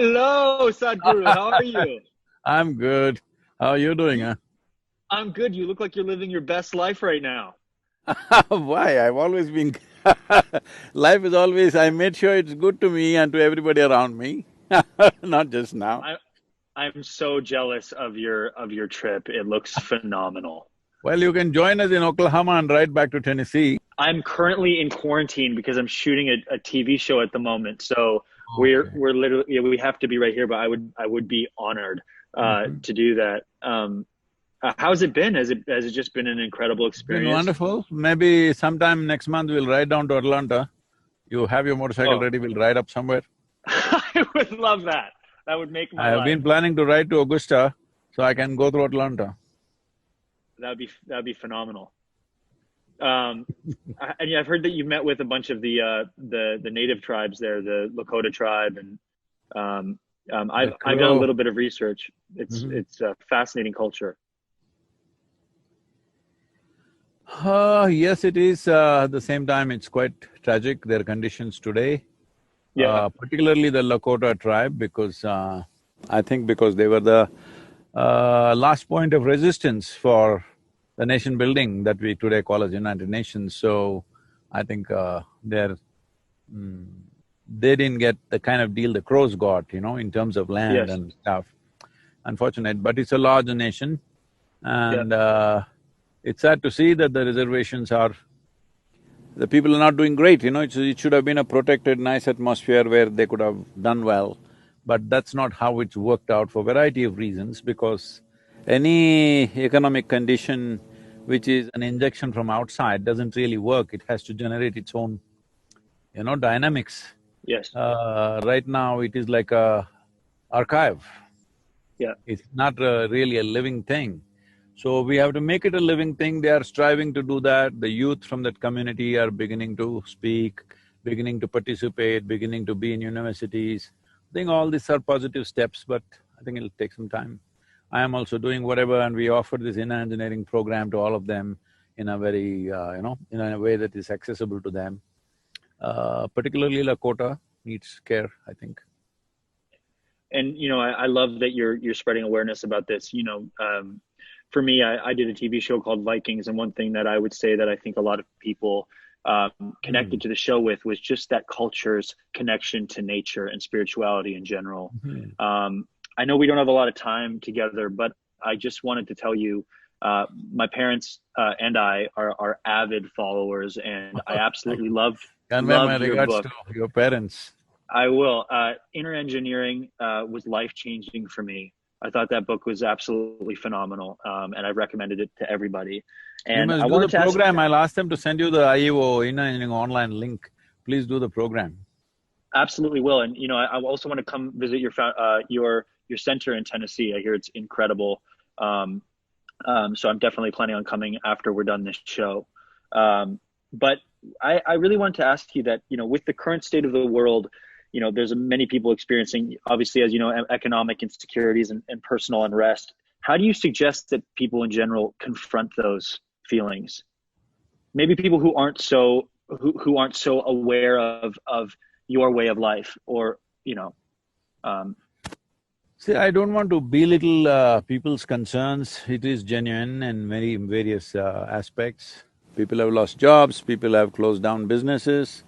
Hello, Sadhguru. How are you? I'm good. How are you doing, huh? I'm good. You look like you're living your best life right now. Why? I've always been life is always… I made sure it's good to me and to everybody around me, not just now. I I'm so jealous of your trip. It looks phenomenal. Well, you can join us in Oklahoma and ride back to Tennessee. I'm currently in quarantine because I'm shooting a TV show at the moment. So Okay. we're literally yeah, we have to be right here, but I would be honored Mhm. to do that. How's it been? Has it just been an incredible It's been experience? wonderful. Maybe sometime next month we'll ride down to Atlanta. You have your motorcycle Oh, ready, we'll ride up somewhere. I would love that. That would make I my have life. been planning to ride to Augusta, so I can go through Atlanta. That'd be phenomenal. And yeah, I've heard that you met with a bunch of the native tribes there, the Lakota tribe, and um, The I've done a Crow. little bit of research. Mhm. It's a fascinating culture. Yes, it is. At the same time, it's quite tragic, their conditions today. Yeah, Particularly the Lakota tribe, because I think because they were the last point of resistance for the nation building that we today call as United Nations. So I think they didn't get the kind of deal the Crows got, in terms of land yes, and stuff. Unfortunate, but it's a large nation, yeah, and it's sad to see that the reservations are… the people are not doing great, it should have been a protected, nice atmosphere where they could have done well. But that's not how it's worked out for variety of reasons, because any economic condition which is an injection from outside doesn't really work, it has to generate its own, dynamics. yes, Right now it is like a archive, yeah, it's not really a living thing. So we have to make it a living thing, they are striving to do that. The youth from that community are beginning to speak, beginning to participate, beginning to be in universities. I think all these are positive steps, but I think it'll take some time. I am also doing whatever, and we offer this inner engineering program to all of them in a very, in a way that is accessible to them. Particularly Lakota needs care, I think. and I love that you're spreading awareness about this. For me, I did a TV show called Vikings, and one thing that I would say that I think a lot of people connected Mm. to the show with was just that culture's connection to nature and spirituality in general. Mhm. I know we don't have a lot of time together, but I just wanted to tell you, my parents and I are avid followers, and I absolutely Convey my loved your regards book. to your parents. I will. Inner engineering was life changing for me. I thought that book was absolutely phenomenal, and I recommended it to everybody. You And I must do the wanted to ask, program. I'll ask them to send you the IEO, Inner Engineering online link. Please do the program. absolutely will. And I also want to come visit your center in Tennessee. I hear it's incredible. Um, so I'm definitely planning on coming after we're done this show. But I really wanted to ask you that, with the current state of the world, there's many people experiencing, obviously, as you know, economic insecurities and personal unrest. How do you suggest that people in general confront those feelings? Maybe people who aren't so aware of your way of life, or um, See, I don't want to belittle people's concerns. It is genuine in many various aspects. People have lost jobs, people have closed down businesses,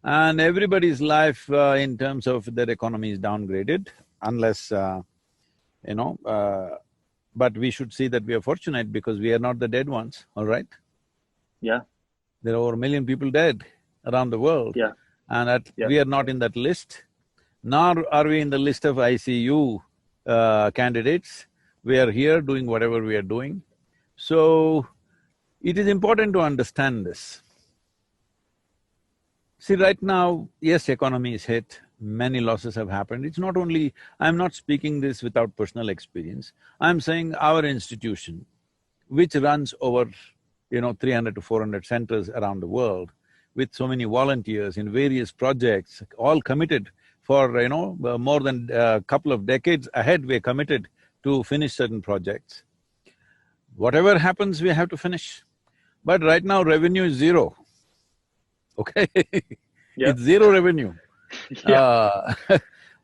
and everybody's life in terms of their economy is downgraded, unless, you know, uh, but we should see that we are fortunate because we are not the dead ones, all right? yeah, There are over 1 million people dead around the world, yeah, and that yeah. we are not in that list, nor are we in the list of ICU candidates. We are here doing whatever we are doing. So, it is important to understand this. See, right now, yes, economy is hit, many losses have happened. It's not only… I'm not speaking this without personal experience. I'm saying our institution, which runs over, 300 to 400 centers around the world, with so many volunteers in various projects, all committed for, more than a couple of decades ahead, we're committed to finish certain projects. Whatever happens, we have to finish. But right now, revenue is zero, okay? Yeah, It's zero revenue. yeah, Uh,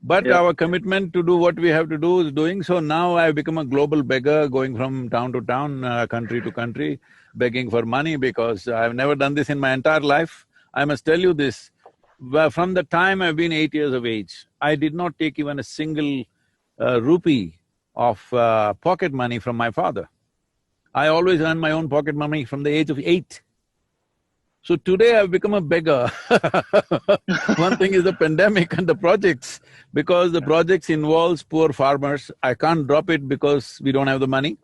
But Yep. our commitment to do what we have to do is doing. So now I've become a global beggar, going from town to town, country to country, begging for money because I've never done this in my entire life. I must tell you this, from the time I've been 8 years of age, I did not take even a single rupee of pocket money from my father. I always earned my own pocket money from the age of 8. So today I've become a beggar. One thing is the pandemic and the projects, because the projects involves poor farmers. I can't drop it because we don't have the money.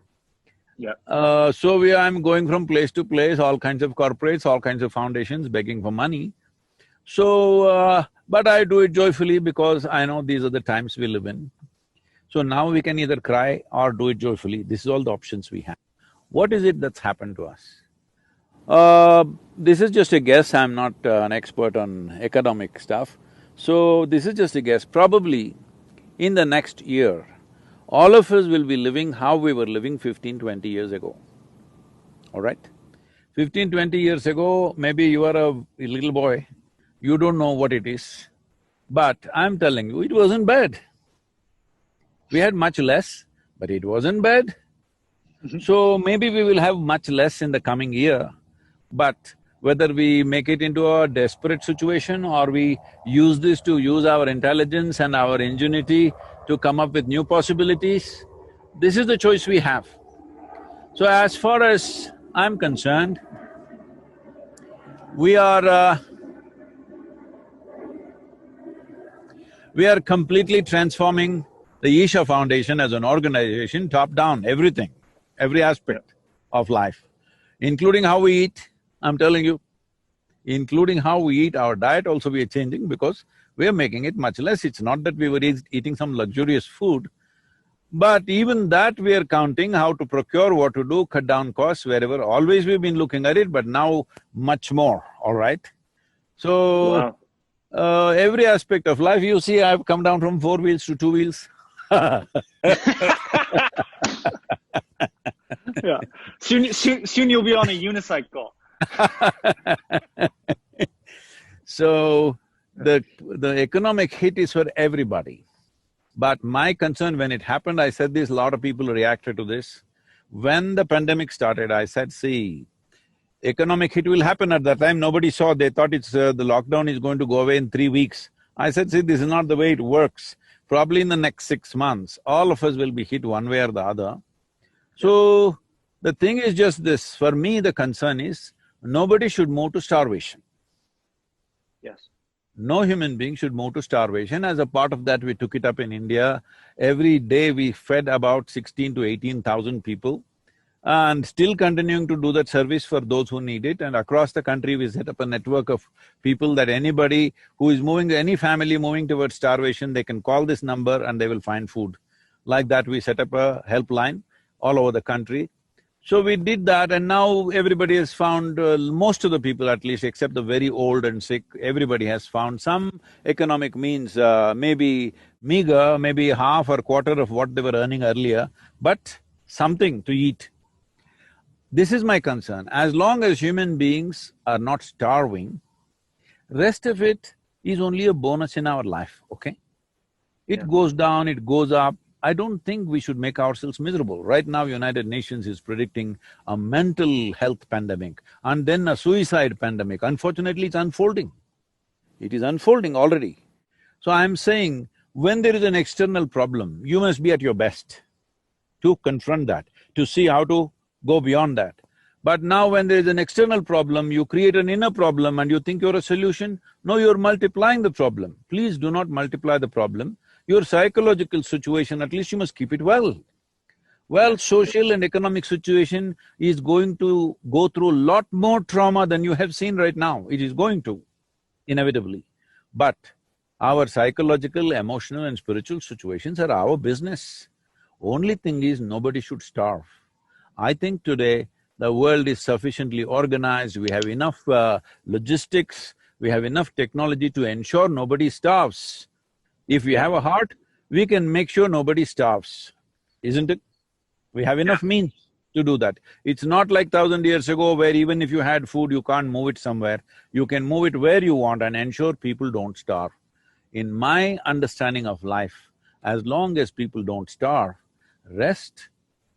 Yeah. I'm going from place to place, all kinds of corporates, all kinds of foundations begging for money. But I do it joyfully because I know these are the times we live in. So now we can either cry or do it joyfully. This is all the options we have. What is it that's happened to us? This is just a guess, I'm not an expert on economic stuff. So this is just a guess. Probably in the next year, all of us will be living how we were living 15-20 years ago, all right? 15-20 years ago, maybe you are a little boy, you don't know what it is, but I'm telling you, it wasn't bad. We had much less, but it wasn't bad. So maybe we will have much less in the coming year, but whether we make it into a desperate situation or we use this to use our intelligence and our ingenuity to come up with new possibilities, this is the choice we have. So as far as I'm concerned, we are completely transforming the Isha Foundation as an organization, top down, everything, every aspect of life, including how we eat. I'm telling you, including how we eat, our diet also we are changing because we are making it much less. It's not that we were eating some luxurious food, but even that we are counting how to procure, what to do, cut down costs wherever. Always we've been looking at it, but now much more, all right? So, Wow. every aspect of life, you see, I've come down from 4 wheels to 2 wheels. Yeah. Soon you'll be on a unicycle. So, the economic hit is for everybody. But my concern when it happened, I said this, a lot of people reacted to this. When the pandemic started, I said, see, economic hit will happen at that time, nobody saw, they thought it's… the lockdown is going to go away in 3 weeks. I said, see, this is not the way it works. Probably in the next 6 months, all of us will be hit one way or the other. So, the thing is just this, for me the concern is, nobody should move to starvation. Yes. No human being should move to starvation. As a part of that, we took it up in India. Every day we fed about 16 to 18,000 people and still continuing to do that service for those who need it. And across the country, we set up a network of people that anybody who is moving, any family moving towards starvation, they can call this number and they will find food. Like that, we set up a helpline all over the country. So we did that, and now everybody has found, most of the people at least, except the very old and sick, everybody has found some economic means, maybe meager, maybe half or quarter of what they were earning earlier, but something to eat. This is my concern. As long as human beings are not starving, rest of it is only a bonus in our life, okay? It goes down, it goes up. I don't think we should make ourselves miserable. Right now, United Nations is predicting a mental health pandemic and then a suicide pandemic. Unfortunately, it's unfolding. It is unfolding already. So I'm saying, when there is an external problem, you must be at your best to confront that, to see how to go beyond that. But now when there is an external problem, you create an inner problem and you think you're a solution. No, you're multiplying the problem. Please do not multiply the problem. Your psychological situation, at least you must keep it well. Well, social and economic situation is going to go through a lot more trauma than you have seen right now. It is going to, inevitably. But our psychological, emotional and spiritual situations are our business. Only thing is, nobody should starve. I think today, the world is sufficiently organized, we have enough logistics, we have enough technology to ensure nobody starves. If we have a heart, we can make sure nobody starves, isn't it? We have enough means to do that. It's not like 1,000 years ago where even if you had food, you can't move it somewhere. You can move it where you want and ensure people don't starve. In my understanding of life, as long as people don't starve, rest,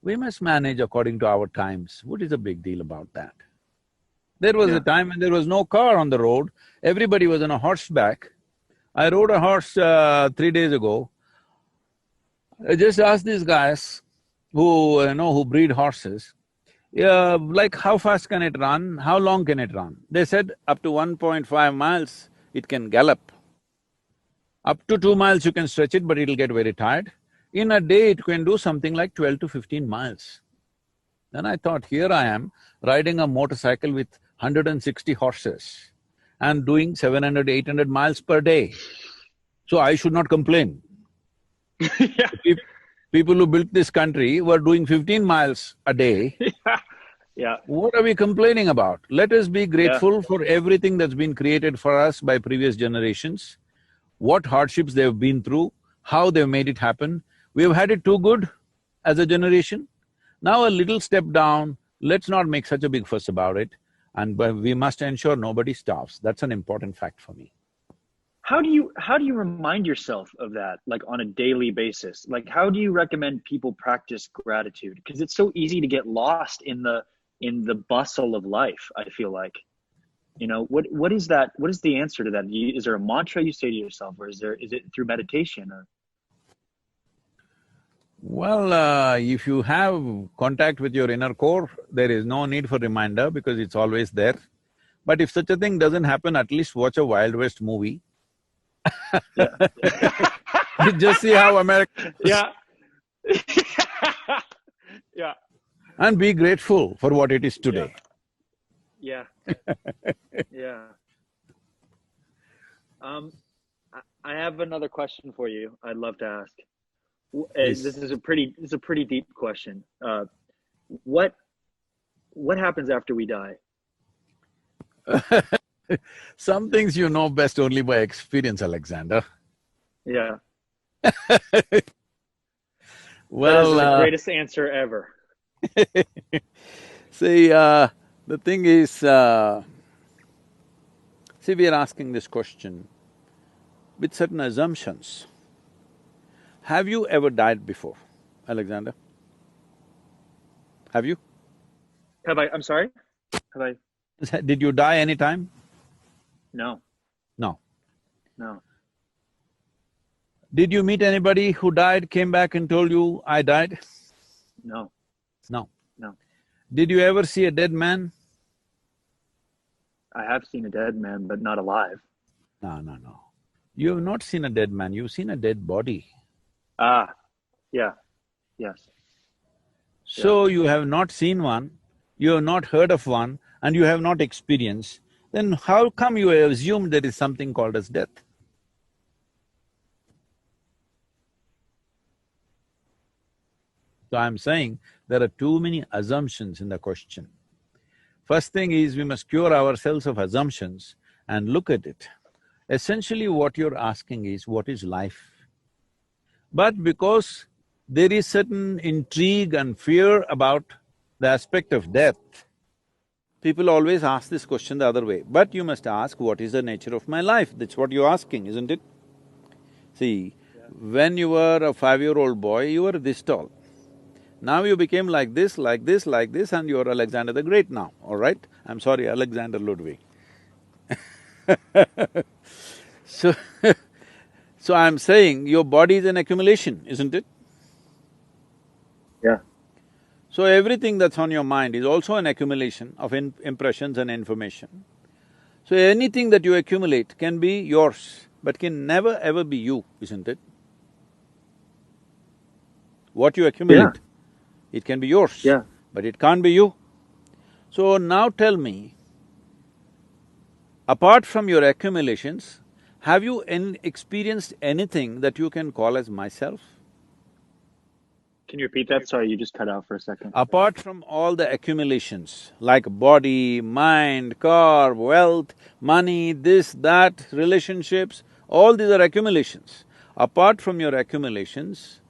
we must manage according to our times. What is the big deal about that? There was a Yeah. time when there was no car on the road, everybody was on a horseback. I rode a horse 3 days ago. I just asked these guys who breed horses, yeah, like how fast can it run, how long can it run? They said up to 1.5 miles it can gallop. Up to 2 miles you can stretch it, but it'll get very tired. In a day it can do something like 12 to 15 miles. Then I thought, here I am riding a motorcycle with 160 horses and doing 700, 800 miles per day. So I should not complain. Yeah. Peop- People who built this country were doing 15 miles a day. Yeah. Yeah. What are we complaining about? Let us be Yeah. grateful for everything that's been created for us by previous generations, what hardships they've been through, how they've made it happen. We've had it too good as a generation. Now a little step down, let's not make such a big fuss about it, and but we must ensure nobody starves. That's an important fact for me. How do you remind yourself of that, like on a daily basis? Like how do you recommend people practice gratitude? Because it's so easy to get lost in the bustle of life, I feel like. What is that? What is the answer to that? Is there a mantra you say to yourself, or is it through meditation or? Well, if you have contact with your inner core, there is no need for reminder because it's always there. But if such a thing doesn't happen, at least watch a Wild West movie. Yeah. You just see how America… Yeah. Yeah. and be grateful for what it is Yeah. today. Yeah. Yeah. Um, I have another question for you. I'd love to ask. This Please. is a pretty deep question. What what happens after we die? Some things you know best only by experience, Alexander. Yeah, that is Well, the greatest answer ever. see, the thing is, see, we are asking this question with certain assumptions. Have you ever died before, Alexander? Have you? Have I? I'm sorry. Have I? Did you die any time? No, No. no, Did you meet anybody who died, came back and told you, I died? no, No. no. Did you ever see a dead man? I have seen a dead man, but not alive. No, no, no. You have not seen a dead man, you've seen a dead body. Ah, yeah, yes, yeah. So you have not seen one, you have not heard of one, and you have not experienced, then how come you assume there is something called as death? So I'm saying there are too many assumptions in the question. First thing is we must cure ourselves of assumptions and look at it. Essentially what you're asking is, what is life? But because there is certain intrigue and fear about the aspect of death, people always ask this question the other way. But you must ask, what is the nature of my life? That's what you're asking, isn't it? See, Yeah. when you were a 5-year-old boy, you were this tall. Now you became like this, like this, like this, and you're Alexander the Great now, all right? I'm sorry, Alexander Ludwig. So, so I'm saying your body is an accumulation, isn't it? Yeah. So everything that's on your mind is also an accumulation of impressions and information. So anything that you accumulate can be yours, but can never ever be you, isn't it? What you Yeah. accumulate, it can be yours, Yeah. but it can't be you. So now tell me, apart from your accumulations, have you experienced anything that you can call as myself? Can you repeat that? Sorry, you just cut out for a second. Apart from all the accumulations like body, mind, car, wealth, money, this, that, relationships, all these are accumulations. Apart from your accumulations,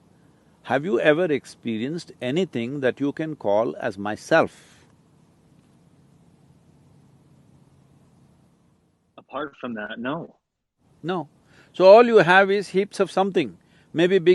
have you ever experienced anything that you can call as myself? Apart from that, no. No. So all you have is heaps of something, maybe big